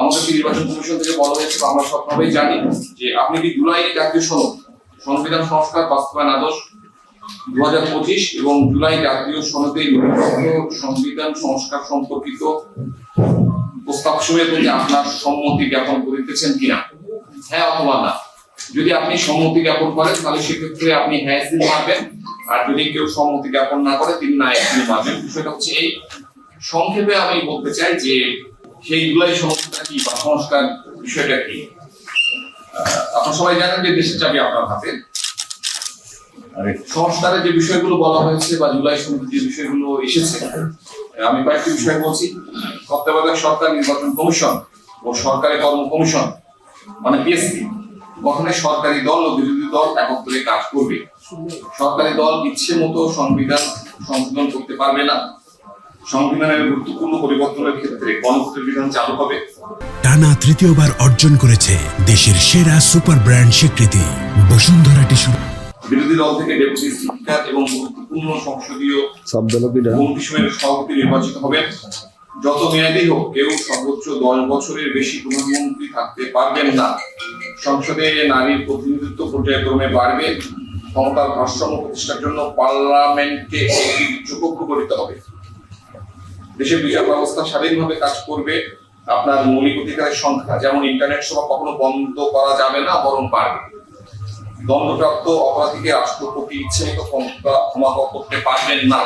আমাদেরকে নির্বাচন কমিশন থেকে বলা হয়েছে, আমরা সবভাবেই জানি যে আপনি কি জুলাই জাতীয় সনদ সংবিধান সংস্কার বাস্তবায়ন আদর্শ 2025 এবং জুলাই জাতীয় সনদে লিখিত সংবিধান সংস্কার সম্পর্কিত প্রস্তাবসমূহের প্রতি আপনার সম্মতি জ্ঞাপন করিতেছেন কিনা, হ্যাঁ অথবা না। যদি আপনি সম্মতি জ্ঞাপন করেন তাহলে সেক্ষেত্রে আপনি হ্যাঁ সিল মারবেন, আর যদি কেউ সম্মতি জ্ঞাপন না করে তিনি না সিল মারবেন। বিষয়টা হচ্ছে এই, সংক্ষেপে আমি বলতে চাই যে সেই জুলাই সনদটা কি বা সংস্কার বিষয়টা কি। আপনারা সবাই জানেন যে দেশের চাবি আপনার হাতে। সংস্কারের যে বিষয়গুলো বলা হয়েছে বা জুলাই সনদের যে বিষয়গুলো এসেছে, আমি কয়েকটি বিষয় বলছি। তত্ত্বাবধায়ক সরকার নির্বাচন কমিশন ও সরকারি কর্ম কমিশন মানে পিএসসি গঠনে সরকারি দল ও বিরোধী দল একত্রে কাজ করবে। সরকারি দল ইচ্ছে মতো সংবিধান সংশোধন করতে পারবে না। সংবিধানের গুরুত্বপূর্ণ পরিবর্তনের ক্ষেত্রে গণভোটের বিধান চালু হবে। টানা তৃতীয়বার অর্জন করেছে দেশের সেরা সুপার ব্র্যান্ড স্বীকৃতি বসুন্ধরা টিস্যু। বিরোধী দল থেকে ডেপুটি স্পিকার এবং গুরুত্বপূর্ণ সংসদীয় কমিশনের সভাপতি নির্বাচিত হবেন। যত মেয়াদী হোক কেউ সর্বোচ্চ 10 বছরের বেশি প্রধানমন্ত্রী থাকতে পারবেন না। সংসদে নারীর প্রতিনিধিত্ব পর্যায়ক্রমে বাড়বে। ক্ষমতার ভারসাম্য প্রতিষ্ঠার জন্য পার্লামেন্টকে একটি উচ্চকক্ষ গঠিত হবে। দেশের বিচার ব্যবস্থা স্বাধীনভাবে কাজ করবে। আপনার মৌলিক অধিকারের সংখ্যা যেমন ইন্টারনেট সেবা কখনো বন্ধ করা যাবে না, বরং বাড়বে। দণ্ডপ্রাপ্ত অপরাধীকে রাষ্ট্রপতি ইচ্ছে মতো ক্ষমা করতে পারবেন না।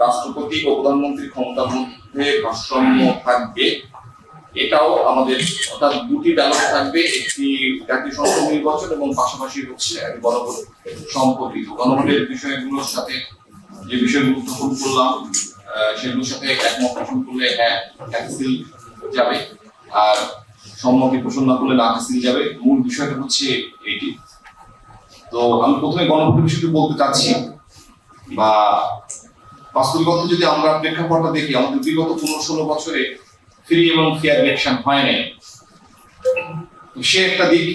রাষ্ট্রপতি ও প্রধানমন্ত্রীর ক্ষমতার মধ্যে ভারসাম্য থাকবে। এটাও আমাদের, অর্থাৎ দুটি ব্যালট থাকবে, একটি জাতীয় সংসদ নির্বাচন এবং পাশাপাশি হচ্ছে গণভোট সম্পর্কিত। গণভোটের বিষয়গুলোর সাথে যে বিষয়গুলো উত্থাপন করলাম সেগুলোর সাথে একমত পোষণ করলে হ্যাঁ সিল যাবে, আর সম্মতি পোষণ না করলে না সিল যাবে। মূল বিষয়টা হচ্ছে এইটি। তো আমি প্রথমে গণভোটের বিষয়টি বলতে চাচ্ছি, বা বাস্তবিকতা যদি আমরা প্রেক্ষাপটটা দেখি, আমাদের বিগত 15-16 বছরে ফ্রি এবং ফেয়ার ইলেকশন হয় নাই, সে একটা দিক।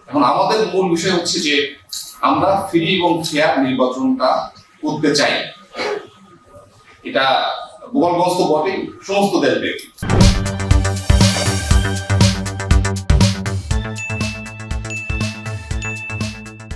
এখন আমাদের মূল বিষয় হচ্ছে যে আমরা ফ্রি এবং ফেয়ার নির্বাচনটা করতে চাই। এটা গোপালগঞ্জ তো বটেই, সমস্ত দেশ